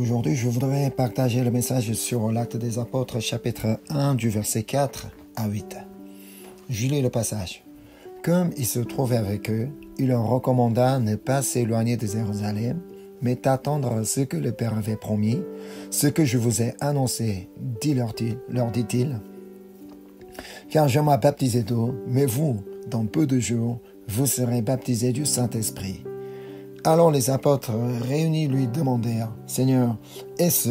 Aujourd'hui, je voudrais partager le message sur l'Acte des Apôtres, chapitre 1, du verset 4 à 8. Je lis le passage. Comme il se trouvait avec eux, il leur recommanda de ne pas s'éloigner de Jérusalem, mais d'attendre ce que le Père avait promis, ce que je vous ai annoncé, leur dit-il. Car je m'ai baptisé d'eau, mais vous, dans peu de jours, vous serez baptisés du Saint-Esprit. Alors les apôtres réunis lui demandèrent, « Seigneur, est-ce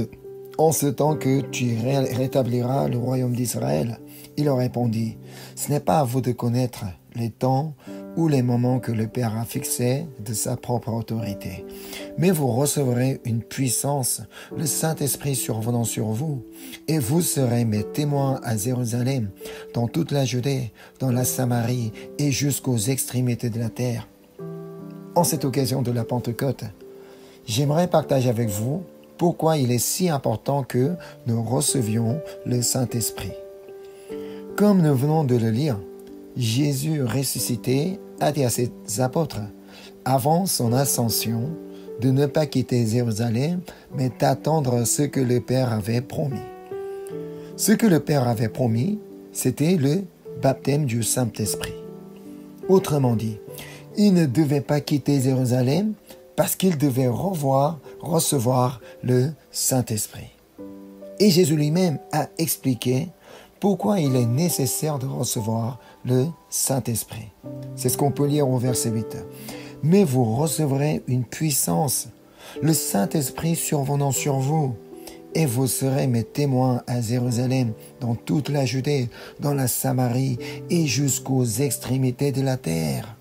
en ce temps que tu rétabliras le royaume d'Israël ?» Il leur répondit, « Ce n'est pas à vous de connaître les temps ou les moments que le Père a fixés de sa propre autorité. Mais vous recevrez une puissance, le Saint-Esprit survenant sur vous, et vous serez mes témoins à Jérusalem, dans toute la Judée, dans la Samarie et jusqu'aux extrémités de la terre. » En cette occasion de la Pentecôte, j'aimerais partager avec vous pourquoi il est si important que nous recevions le Saint-Esprit. Comme nous venons de le lire, Jésus ressuscité a dit à ses apôtres, avant son ascension, de ne pas quitter Jérusalem, mais d'attendre ce que le Père avait promis. Ce que le Père avait promis, c'était le baptême du Saint-Esprit. Autrement dit, il ne devait pas quitter Jérusalem parce qu'il devait recevoir le Saint-Esprit. Et Jésus lui-même a expliqué pourquoi il est nécessaire de recevoir le Saint-Esprit. C'est ce qu'on peut lire au verset 8. « Mais vous recevrez une puissance, le Saint-Esprit survenant sur vous, et vous serez mes témoins à Jérusalem, dans toute la Judée, dans la Samarie et jusqu'aux extrémités de la terre. »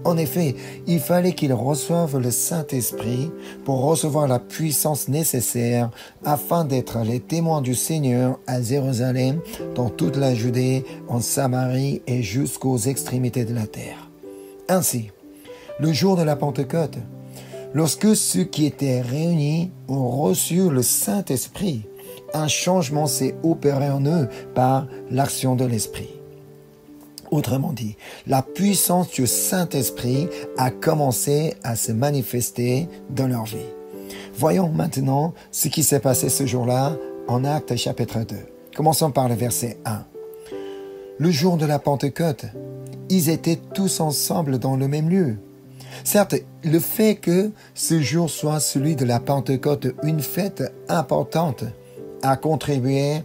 En effet, il fallait qu'ils reçoivent le Saint-Esprit pour recevoir la puissance nécessaire afin d'être les témoins du Seigneur à Jérusalem, dans toute la Judée, en Samarie et jusqu'aux extrémités de la terre. Ainsi, le jour de la Pentecôte, lorsque ceux qui étaient réunis ont reçu le Saint-Esprit, un changement s'est opéré en eux par l'action de l'Esprit. Autrement dit, la puissance du Saint-Esprit a commencé à se manifester dans leur vie. Voyons maintenant ce qui s'est passé ce jour-là en Actes chapitre 2. Commençons par le verset 1. Le jour de la Pentecôte, ils étaient tous ensemble dans le même lieu. Certes, le fait que ce jour soit celui de la Pentecôte, une fête importante, a contribué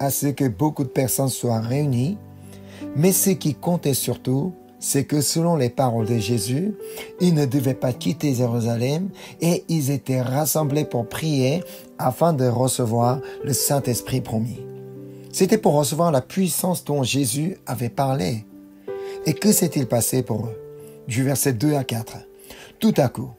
à ce que beaucoup de personnes soient réunies. Mais ce qui comptait surtout, c'est que selon les paroles de Jésus, ils ne devaient pas quitter Jérusalem et ils étaient rassemblés pour prier afin de recevoir le Saint-Esprit promis. C'était pour recevoir la puissance dont Jésus avait parlé. Et que s'est-il passé pour eux? Du verset 2 à 4. Tout à coup,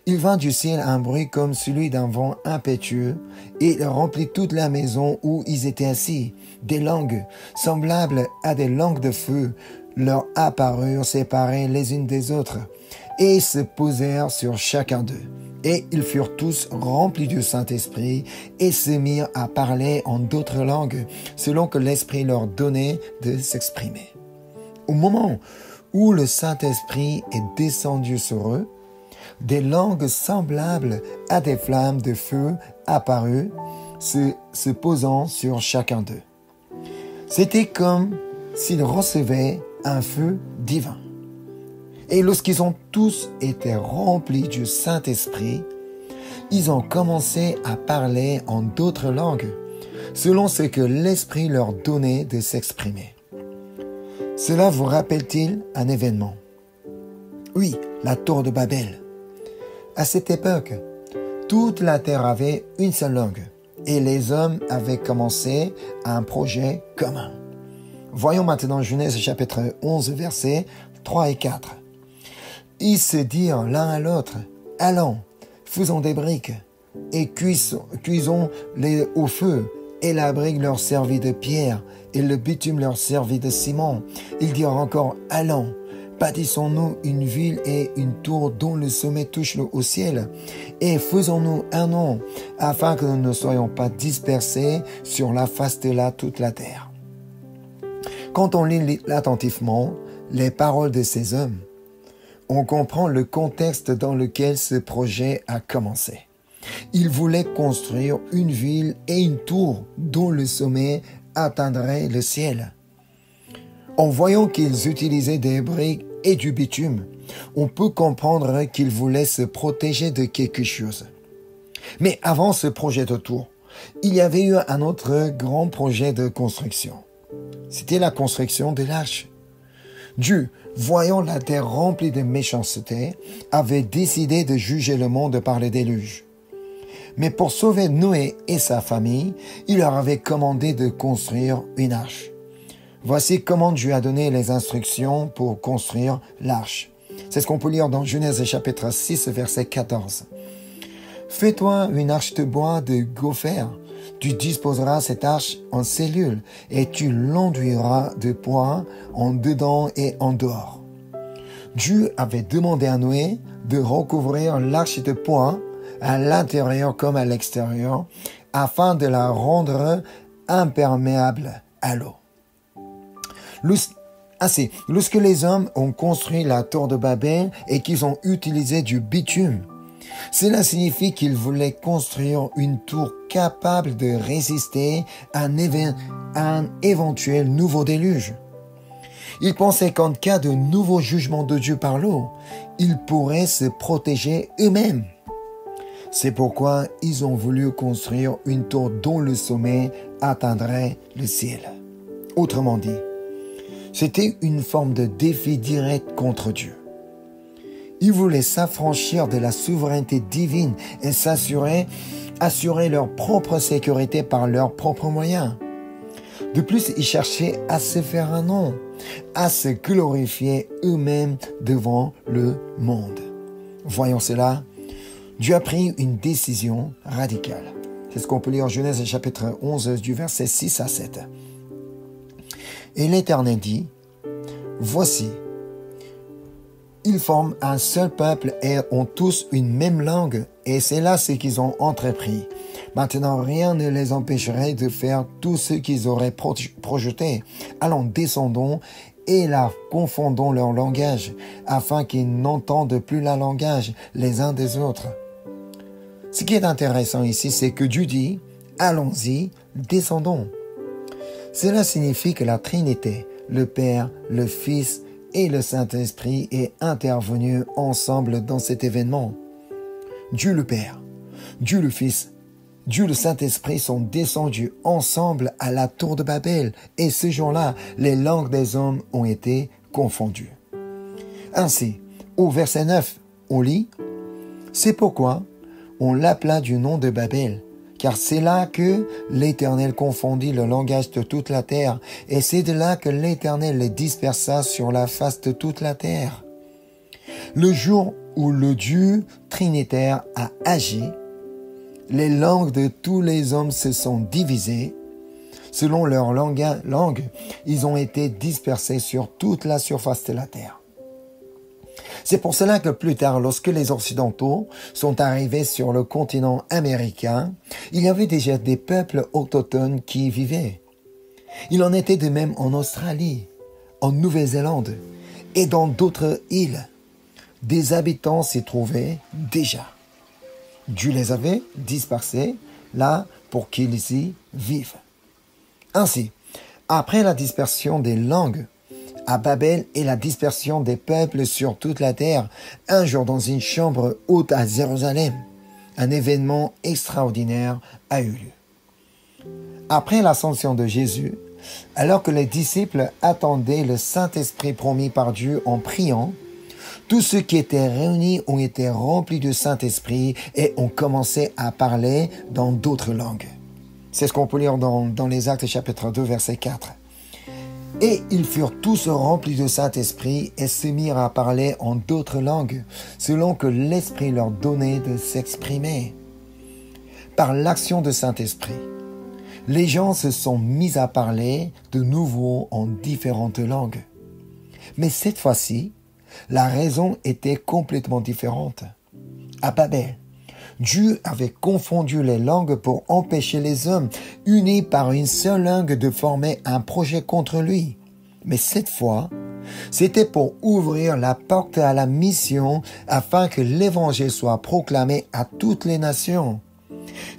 il vint du ciel un bruit comme celui d'un vent impétueux et il remplit toute la maison où ils étaient assis. Des langues, semblables à des langues de feu, leur apparurent séparées les unes des autres et se posèrent sur chacun d'eux. Et ils furent tous remplis du Saint-Esprit et se mirent à parler en d'autres langues selon que l'Esprit leur donnait de s'exprimer. Au moment où le Saint-Esprit est descendu sur eux, des langues semblables à des flammes de feu apparues, se posant sur chacun d'eux. C'était comme s'ils recevaient un feu divin. Et lorsqu'ils ont tous été remplis du Saint-Esprit, ils ont commencé à parler en d'autres langues, selon ce que l'Esprit leur donnait de s'exprimer. Cela vous rappelle-t-il un événement? Oui, la tour de Babel. À cette époque, toute la terre avait une seule langue et les hommes avaient commencé un projet commun. Voyons maintenant Genèse chapitre 11, versets 3 et 4. Ils se dirent l'un à l'autre, « Allons, faisons des briques et cuisons-les au feu. » Et la brique leur servit de pierre et le bitume leur servit de ciment. Ils dirent encore, « Allons, bâtissons-nous une ville et une tour dont le sommet touche au ciel, et faisons-nous un nom, afin que nous ne soyons pas dispersés sur la face de toute la terre. » Quand on lit attentivement les paroles de ces hommes, on comprend le contexte dans lequel ce projet a commencé. Ils voulaient construire une ville et une tour dont le sommet atteindrait le ciel. En voyant qu'ils utilisaient des briques et du bitume, on peut comprendre qu'ils voulaient se protéger de quelque chose. Mais avant ce projet de tour, il y avait eu un autre grand projet de construction. C'était la construction de l'arche. Dieu, voyant la terre remplie de méchanceté, avait décidé de juger le monde par le déluge. Mais pour sauver Noé et sa famille, il leur avait commandé de construire une arche. Voici comment Dieu a donné les instructions pour construire l'arche. C'est ce qu'on peut lire dans Genèse chapitre 6, verset 14. « Fais-toi une arche de bois de gopher. Tu disposeras cette arche en cellules et tu l'enduiras de bois en dedans et en dehors. » Dieu avait demandé à Noé de recouvrir l'arche de bois à l'intérieur comme à l'extérieur, afin de la rendre imperméable à l'eau. Lorsque les hommes ont construit la tour de Babel et qu'ils ont utilisé du bitume, cela signifie qu'ils voulaient construire une tour capable de résister à un éventuel nouveau déluge. Ils pensaient qu'en cas de nouveau jugement de Dieu par l'eau, ils pourraient se protéger eux-mêmes. C'est pourquoi ils ont voulu construire une tour dont le sommet atteindrait le ciel. Autrement dit, c'était une forme de défi direct contre Dieu. Ils voulaient s'affranchir de la souveraineté divine et assurer leur propre sécurité par leurs propres moyens. De plus, ils cherchaient à se faire un nom, à se glorifier eux-mêmes devant le monde. Voyons cela, Dieu a pris une décision radicale. C'est ce qu'on peut lire en Genèse chapitre 11 du verset 6 à 7. Et l'Éternel dit, « Voici, ils forment un seul peuple et ont tous une même langue, et c'est là ce qu'ils ont entrepris. Maintenant, rien ne les empêcherait de faire tout ce qu'ils auraient projeté. Allons, descendons et la confondons leur langage, afin qu'ils n'entendent plus le langage les uns des autres. » Ce qui est intéressant ici, c'est que Dieu dit, « Allons-y, descendons ». Cela signifie que la Trinité, le Père, le Fils et le Saint-Esprit est intervenu ensemble dans cet événement. Dieu le Père, Dieu le Fils, Dieu le Saint-Esprit sont descendus ensemble à la tour de Babel et ce jour-là, les langues des hommes ont été confondues. Ainsi, au verset 9, on lit « C'est pourquoi on l'appela du nom de Babel, car c'est là que l'Éternel confondit le langage de toute la terre, et c'est de là que l'Éternel les dispersa sur la face de toute la terre. » Le jour où le Dieu trinitaire a agi, les langues de tous les hommes se sont divisées. Selon leur langue, ils ont été dispersés sur toute la surface de la terre. C'est pour cela que plus tard, lorsque les Occidentaux sont arrivés sur le continent américain, il y avait déjà des peuples autochtones qui y vivaient. Il en était de même en Australie, en Nouvelle-Zélande et dans d'autres îles. Des habitants s'y trouvaient déjà. Dieu les avait dispersés là pour qu'ils y vivent. Ainsi, après la dispersion des langues à Babel et la dispersion des peuples sur toute la terre, un jour dans une chambre haute à Jérusalem, un événement extraordinaire a eu lieu. Après l'ascension de Jésus, alors que les disciples attendaient le Saint-Esprit promis par Dieu en priant, tous ceux qui étaient réunis ont été remplis du Saint-Esprit et ont commencé à parler dans d'autres langues. C'est ce qu'on peut lire dans les Actes chapitre 2, verset 4. Et ils furent tous remplis du Saint-Esprit et se mirent à parler en d'autres langues, selon que l'Esprit leur donnait de s'exprimer. Par l'action du Saint-Esprit, les gens se sont mis à parler de nouveau en différentes langues. Mais cette fois-ci, la raison était complètement différente. À Babel, Dieu avait confondu les langues pour empêcher les hommes, unis par une seule langue, de former un projet contre lui. Mais cette fois, C'était pour ouvrir la porte à la mission afin que l'évangile soit proclamé à toutes les nations.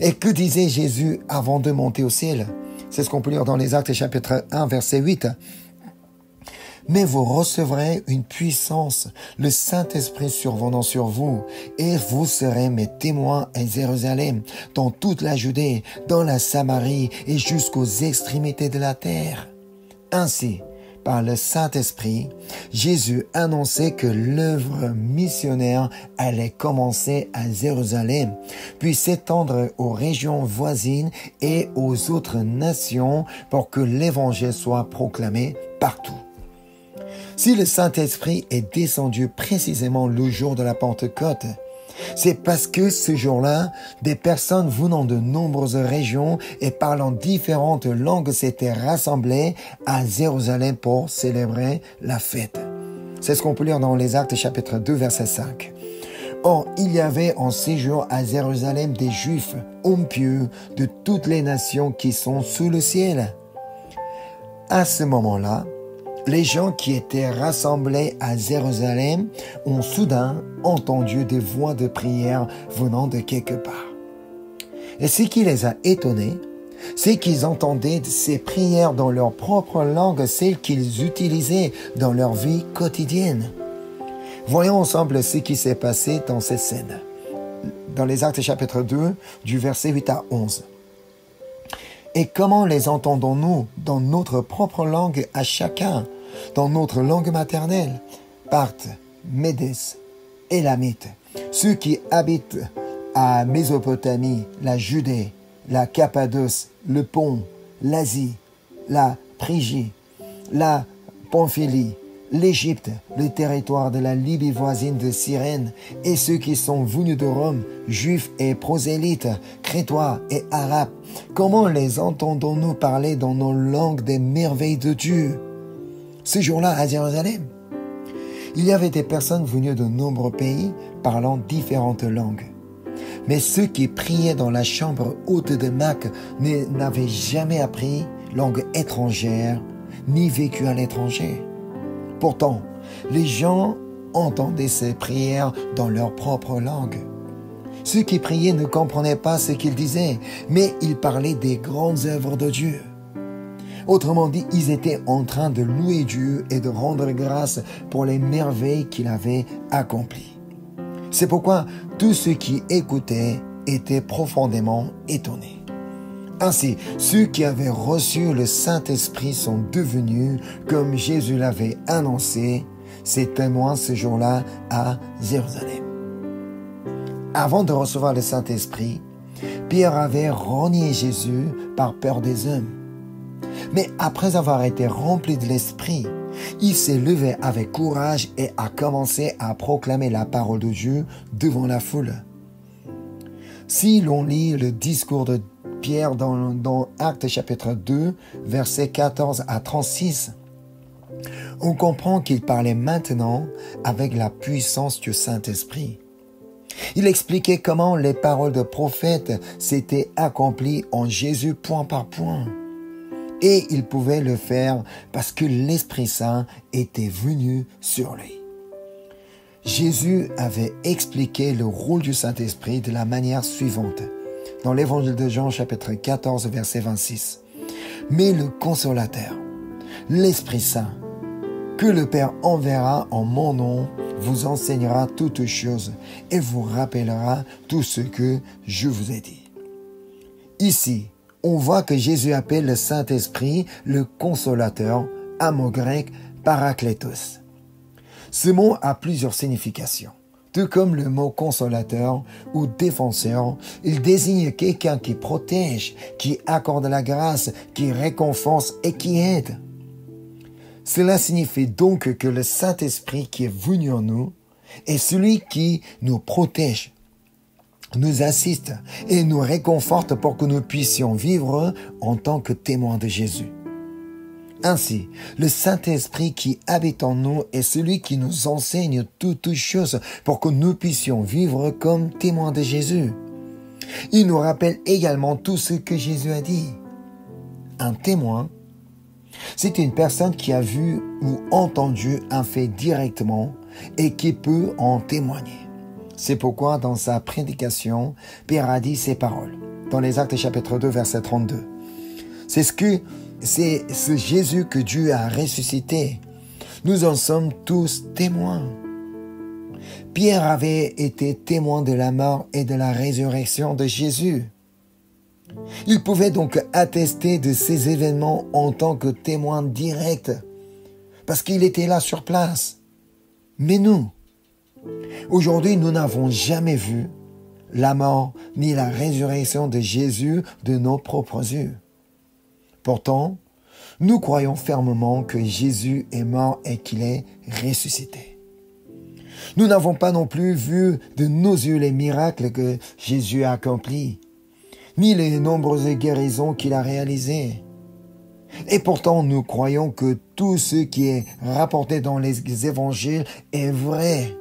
Et que disait Jésus avant de monter au ciel? C'est ce qu'on peut lire dans les Actes chapitre 1, verset 8. Mais vous recevrez une puissance, le Saint-Esprit survenant sur vous, et vous serez mes témoins à Jérusalem, dans toute la Judée, dans la Samarie et jusqu'aux extrémités de la terre. Ainsi, par le Saint-Esprit, Jésus annonçait que l'œuvre missionnaire allait commencer à Jérusalem, puis s'étendre aux régions voisines et aux autres nations pour que l'Évangile soit proclamé partout. Si le Saint-Esprit est descendu précisément le jour de la Pentecôte, c'est parce que ce jour-là, des personnes venant de nombreuses régions et parlant différentes langues s'étaient rassemblées à Jérusalem pour célébrer la fête. C'est ce qu'on peut lire dans les Actes chapitre 2, verset 5. Or, il y avait en séjour à Jérusalem des Juifs, hommes pieux, de toutes les nations qui sont sous le ciel. À ce moment-là, les gens qui étaient rassemblés à Jérusalem ont soudain entendu des voix de prière venant de quelque part. Et ce qui les a étonnés, c'est qu'ils entendaient ces prières dans leur propre langue, celles qu'ils utilisaient dans leur vie quotidienne. Voyons ensemble ce qui s'est passé dans cette scène. Dans les Actes chapitre 2, du verset 8 à 11. Et comment les entendons-nous dans notre propre langue à chacun, dans notre langue maternelle? Parthes, Médès, Élamites, ceux qui habitent à Mésopotamie, la Judée, la Cappadoce, le Pont, l'Asie, la Phrygie, la Pamphylie, l'Égypte, le territoire de la Libye voisine de Cyrène, et ceux qui sont venus de Rome, juifs et prosélytes, crétois et arabes. Comment les entendons-nous parler dans nos langues des merveilles de Dieu? Ce jour-là, à Jérusalem, il y avait des personnes venues de nombreux pays parlant différentes langues. Mais ceux qui priaient dans la chambre haute de Mac n'avaient jamais appris langue étrangère, ni vécu à l'étranger. Pourtant, les gens entendaient ces prières dans leur propre langue. Ceux qui priaient ne comprenaient pas ce qu'ils disaient, mais ils parlaient des grandes œuvres de Dieu. Autrement dit, ils étaient en train de louer Dieu et de rendre grâce pour les merveilles qu'il avait accomplies. C'est pourquoi tous ceux qui écoutaient étaient profondément étonnés. Ainsi, ceux qui avaient reçu le Saint-Esprit sont devenus, comme Jésus l'avait annoncé, ses témoins ce jour-là à Jérusalem. Avant de recevoir le Saint-Esprit, Pierre avait renié Jésus par peur des hommes. Mais après avoir été rempli de l'Esprit, il s'est levé avec courage et a commencé à proclamer la parole de Dieu devant la foule. Si l'on lit le discours de Pierre dans Actes chapitre 2, versets 14 à 36, on comprend qu'il parlait maintenant avec la puissance du Saint-Esprit. Il expliquait comment les paroles de prophète s'étaient accomplies en Jésus point par point. Et il pouvait le faire parce que l'Esprit Saint était venu sur lui. Jésus avait expliqué le rôle du Saint-Esprit de la manière suivante. Dans l'évangile de Jean, chapitre 14, verset 26. Mais le Consolateur, l'Esprit Saint, que le Père enverra en mon nom, vous enseignera toutes choses et vous rappellera tout ce que je vous ai dit. Ici, on voit que Jésus appelle le Saint-Esprit le Consolateur, un mot grec parakletos. Ce mot a plusieurs significations. Tout comme le mot consolateur ou défenseur, il désigne quelqu'un qui protège, qui accorde la grâce, qui réconforte et qui aide. Cela signifie donc que le Saint-Esprit qui est venu en nous est celui qui nous protège, nous assiste et nous réconforte pour que nous puissions vivre en tant que témoins de Jésus. Ainsi, le Saint-Esprit qui habite en nous est celui qui nous enseigne toutes choses pour que nous puissions vivre comme témoins de Jésus. Il nous rappelle également tout ce que Jésus a dit. Un témoin, C'est une personne qui a vu ou entendu un fait directement et qui peut en témoigner. C'est pourquoi dans sa prédication, Pierre a dit ces paroles. Dans les Actes chapitre 2, verset 32. C'est ce Jésus que Dieu a ressuscité. Nous en sommes tous témoins. Pierre avait été témoin de la mort et de la résurrection de Jésus. Il pouvait donc attester de ces événements en tant que témoin direct, parce qu'il était là sur place. Mais nous, aujourd'hui, nous n'avons jamais vu la mort ni la résurrection de Jésus de nos propres yeux. Pourtant, nous croyons fermement que Jésus est mort et qu'il est ressuscité. Nous n'avons pas non plus vu de nos yeux les miracles que Jésus a accomplis, ni les nombreuses guérisons qu'il a réalisées. Et pourtant, nous croyons que tout ce qui est rapporté dans les évangiles est vrai.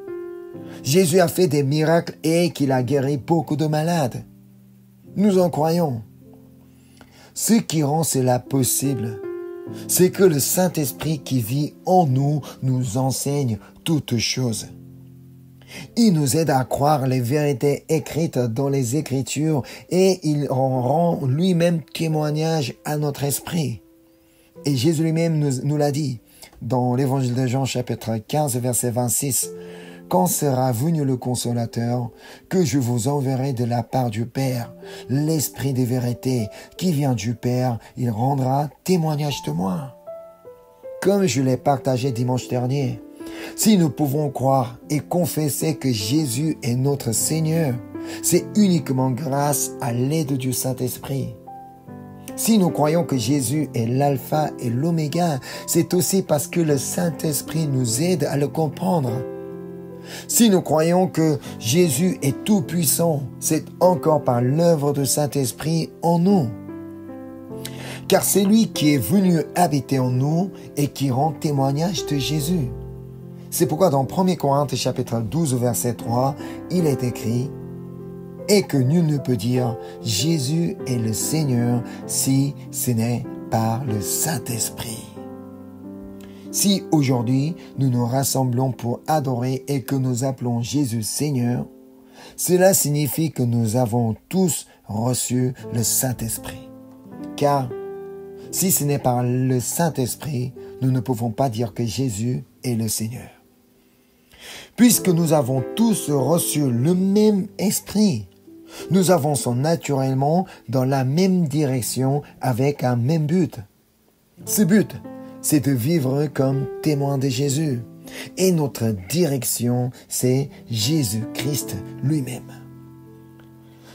Jésus a fait des miracles et qu'il a guéri beaucoup de malades. Nous en croyons. Ce qui rend cela possible, c'est que le Saint-Esprit qui vit en nous nous enseigne toutes choses. Il nous aide à croire les vérités écrites dans les Écritures et il en rend lui-même témoignage à notre esprit. Et Jésus lui-même nous l'a dit dans l'Évangile de Jean chapitre 15 verset 26. « Quand sera venu le Consolateur, que je vous enverrai de la part du Père, l'Esprit de vérité qui vient du Père, il rendra témoignage de moi. » Comme je l'ai partagé dimanche dernier, si nous pouvons croire et confesser que Jésus est notre Seigneur, c'est uniquement grâce à l'aide du Saint-Esprit. Si nous croyons que Jésus est l'alpha et l'oméga, c'est aussi parce que le Saint-Esprit nous aide à le comprendre. Si nous croyons que Jésus est tout-puissant, c'est encore par l'œuvre du Saint-Esprit en nous. Car c'est lui qui est venu habiter en nous et qui rend témoignage de Jésus. C'est pourquoi dans 1 Corinthiens chapitre 12 verset 3, il est écrit « Et que nul ne peut dire « Jésus est le Seigneur » si ce n'est par le Saint-Esprit. » Si aujourd'hui nous nous rassemblons pour adorer et que nous appelons Jésus Seigneur, cela signifie que nous avons tous reçu le Saint-Esprit. Car si ce n'est par le Saint-Esprit, nous ne pouvons pas dire que Jésus est le Seigneur. Puisque nous avons tous reçu le même esprit, nous avançons naturellement dans la même direction avec un même but. Ce but, c'est de vivre comme témoin de Jésus. Et notre direction, c'est Jésus-Christ lui-même.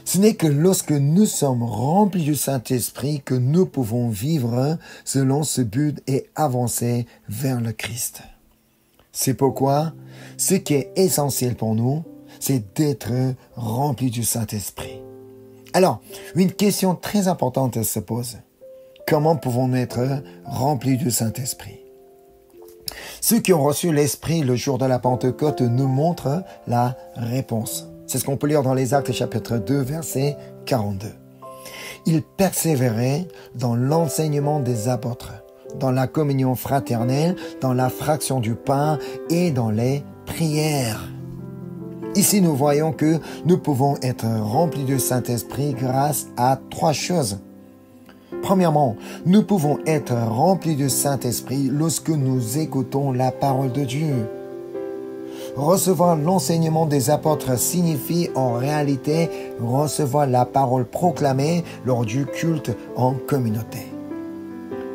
Ce n'est que lorsque nous sommes remplis du Saint-Esprit que nous pouvons vivre selon ce but et avancer vers le Christ. C'est pourquoi ce qui est essentiel pour nous, c'est d'être remplis du Saint-Esprit. Alors, une question très importante se pose. Comment pouvons-nous être remplis du Saint-Esprit? Ceux qui ont reçu l'Esprit le jour de la Pentecôte nous montrent la réponse. C'est ce qu'on peut lire dans les Actes chapitre 2, verset 42. Ils persévéraient dans l'enseignement des apôtres, dans la communion fraternelle, dans la fraction du pain et dans les prières. Ici, nous voyons que nous pouvons être remplis du Saint-Esprit grâce à 3 choses. Premièrement, nous pouvons être remplis du Saint-Esprit lorsque nous écoutons la parole de Dieu. Recevoir l'enseignement des apôtres signifie en réalité recevoir la parole proclamée lors du culte en communauté.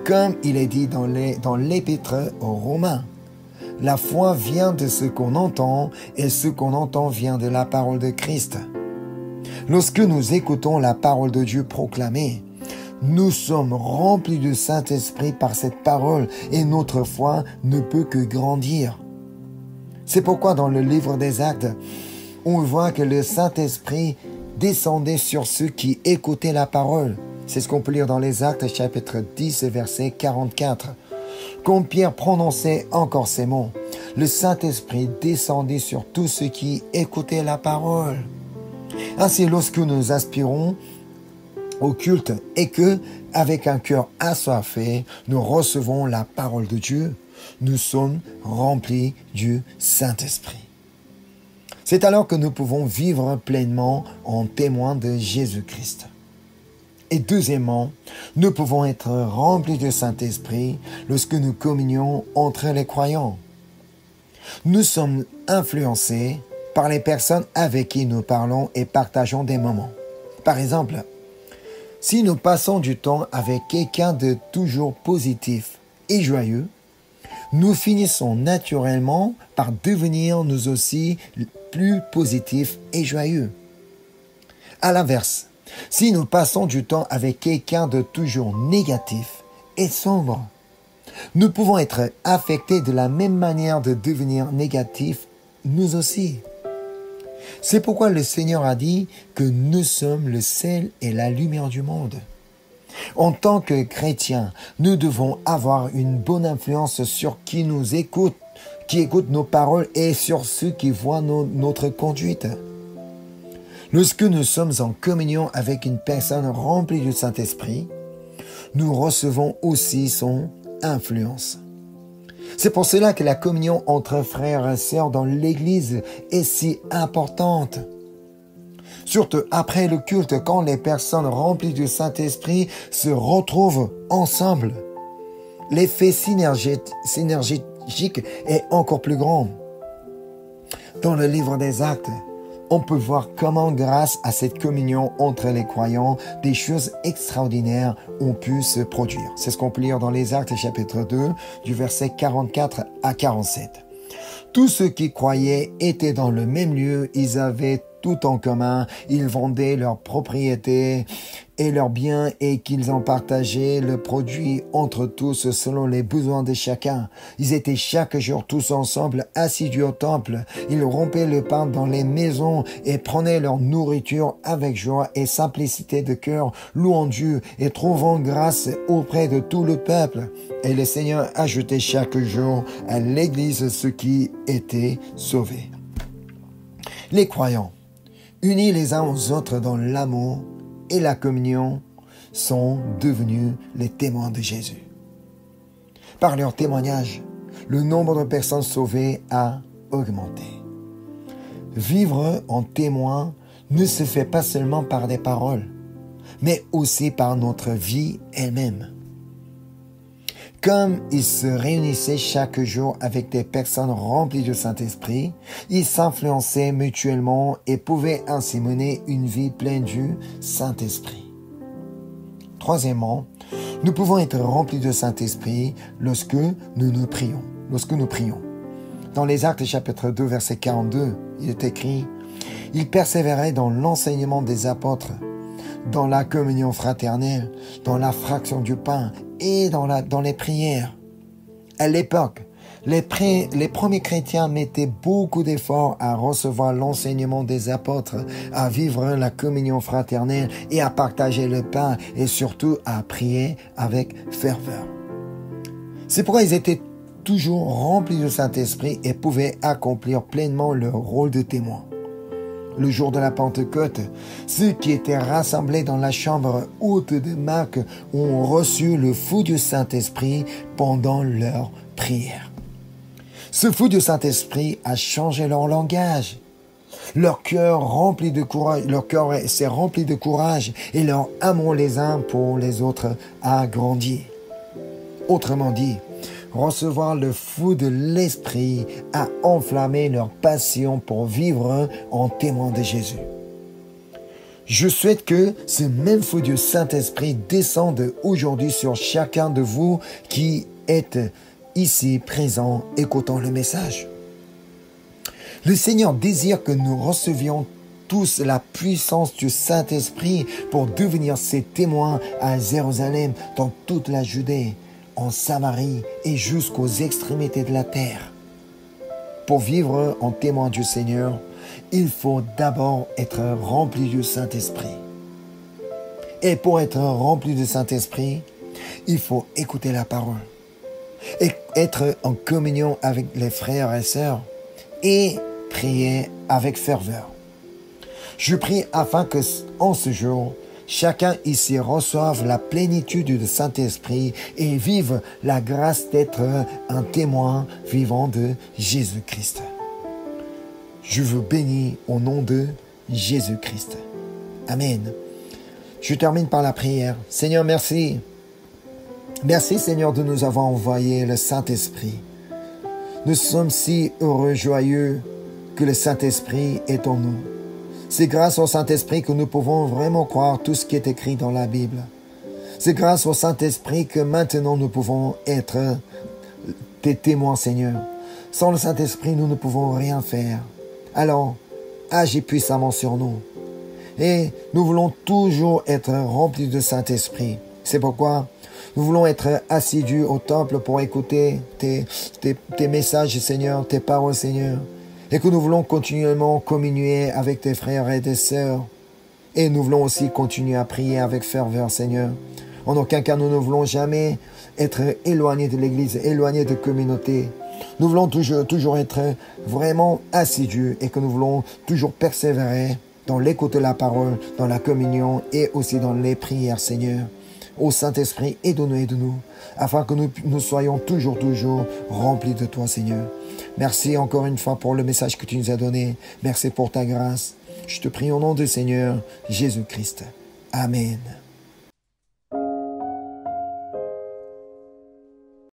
Comme il est dit dans l'Épître aux Romains, la foi vient de ce qu'on entend et ce qu'on entend vient de la parole de Christ. Lorsque nous écoutons la parole de Dieu proclamée, nous sommes remplis du Saint-Esprit par cette parole et notre foi ne peut que grandir. C'est pourquoi dans le livre des Actes, on voit que le Saint-Esprit descendait sur ceux qui écoutaient la parole. C'est ce qu'on peut lire dans les Actes chapitre 10 verset 44. Quand Pierre prononçait encore ces mots, le Saint-Esprit descendait sur tous ceux qui écoutaient la parole. Ainsi, lorsque nous aspirons au culte et que, avec un cœur assoiffé, nous recevons la parole de Dieu, nous sommes remplis du Saint-Esprit. C'est alors que nous pouvons vivre pleinement en témoin de Jésus-Christ. Et deuxièmement, nous pouvons être remplis du Saint-Esprit lorsque nous communions entre les croyants. Nous sommes influencés par les personnes avec qui nous parlons et partageons des moments. Par exemple, si nous passons du temps avec quelqu'un de toujours positif et joyeux, nous finissons naturellement par devenir nous aussi plus positifs et joyeux. À l'inverse, si nous passons du temps avec quelqu'un de toujours négatif et sombre, nous pouvons être affectés de la même manière de devenir négatifs nous aussi. C'est pourquoi le Seigneur a dit que nous sommes le sel et la lumière du monde. En tant que chrétiens, nous devons avoir une bonne influence sur qui nous écoute, qui écoute nos paroles et sur ceux qui voient notre conduite. Lorsque nous sommes en communion avec une personne remplie du Saint-Esprit, nous recevons aussi son influence. C'est pour cela que la communion entre frères et sœurs dans l'Église est si importante. Surtout après le culte, quand les personnes remplies du Saint-Esprit se retrouvent ensemble. L'effet synergétique est encore plus grand. Dans le livre des Actes, on peut voir comment, grâce à cette communion entre les croyants, des choses extraordinaires ont pu se produire. C'est ce qu'on peut lire dans les Actes chapitre 2, du verset 44 à 47. Tous ceux qui croyaient étaient dans le même lieu, ils avaient tout en commun, ils vendaient leurs propriétés et leurs biens et qu'ils en partageaient le produit entre tous selon les besoins de chacun. Ils étaient chaque jour tous ensemble assidus au temple. Ils rompaient le pain dans les maisons et prenaient leur nourriture avec joie et simplicité de cœur, louant Dieu et trouvant grâce auprès de tout le peuple. Et le Seigneur ajoutait chaque jour à l'Église ceux qui étaient sauvés. Les croyants, unis les uns aux autres dans l'amour et la communion, sont devenus les témoins de Jésus. Par leur témoignage, le nombre de personnes sauvées a augmenté. Vivre en témoin ne se fait pas seulement par des paroles, mais aussi par notre vie elle-même. Comme ils se réunissaient chaque jour avec des personnes remplies du Saint-Esprit, ils s'influençaient mutuellement et pouvaient ainsi mener une vie pleine du Saint-Esprit. Troisièmement, nous pouvons être remplis du Saint-Esprit lorsque nous prions. Dans les Actes chapitre 2, verset 42, il est écrit « Ils persévéraient dans l'enseignement des apôtres, dans la communion fraternelle, dans la fraction du pain et dans les prières. » À l'époque, les premiers chrétiens mettaient beaucoup d'efforts à recevoir l'enseignement des apôtres, à vivre la communion fraternelle et à partager le pain et surtout à prier avec ferveur. C'est pourquoi ils étaient toujours remplis du Saint-Esprit et pouvaient accomplir pleinement leur rôle de témoin. Le jour de la Pentecôte, ceux qui étaient rassemblés dans la chambre haute de Marc ont reçu le feu du Saint-Esprit pendant leur prière. Ce feu du Saint-Esprit a changé leur langage. Leur cœur s'est rempli de courage et leur amour les uns pour les autres a grandi. Autrement dit, recevoir le feu de l'Esprit a enflammé leur passion pour vivre en témoin de Jésus. Je souhaite que ce même feu du Saint-Esprit descende aujourd'hui sur chacun de vous qui êtes ici présents écoutant le message. Le Seigneur désire que nous recevions tous la puissance du Saint-Esprit pour devenir ses témoins à Jérusalem, dans toute la Judée, en Samarie et jusqu'aux extrémités de la terre. Pour vivre en témoin du Seigneur, il faut d'abord être rempli du Saint-Esprit. Et pour être rempli du Saint-Esprit, il faut écouter la parole et être en communion avec les frères et sœurs et prier avec ferveur. Je prie afin que, en ce jour, chacun ici reçoive la plénitude du Saint-Esprit et vive la grâce d'être un témoin vivant de Jésus-Christ. Je vous bénis au nom de Jésus-Christ. Amen. Je termine par la prière. Seigneur, merci. Merci Seigneur de nous avoir envoyé le Saint-Esprit. Nous sommes si heureux, joyeux que le Saint-Esprit est en nous. C'est grâce au Saint-Esprit que nous pouvons vraiment croire tout ce qui est écrit dans la Bible. C'est grâce au Saint-Esprit que maintenant nous pouvons être tes témoins, Seigneur. Sans le Saint-Esprit, nous ne pouvons rien faire. Alors, agis puissamment sur nous. Et nous voulons toujours être remplis de Saint-Esprit. C'est pourquoi nous voulons être assidus au temple pour écouter tes messages, Seigneur, tes paroles, Seigneur. Et que nous voulons continuellement communier avec tes frères et tes sœurs. Et nous voulons aussi continuer à prier avec ferveur, Seigneur. En aucun cas, nous ne voulons jamais être éloignés de l'Église, éloignés de communauté. Nous voulons toujours être vraiment assidus et que nous voulons toujours persévérer dans l'écoute de la parole, dans la communion et aussi dans les prières, Seigneur. Ô Saint-Esprit, aide-nous, afin que nous soyons toujours remplis de toi, Seigneur. Merci encore une fois pour le message que tu nous as donné. Merci pour ta grâce. Je te prie au nom du Seigneur Jésus-Christ. Amen.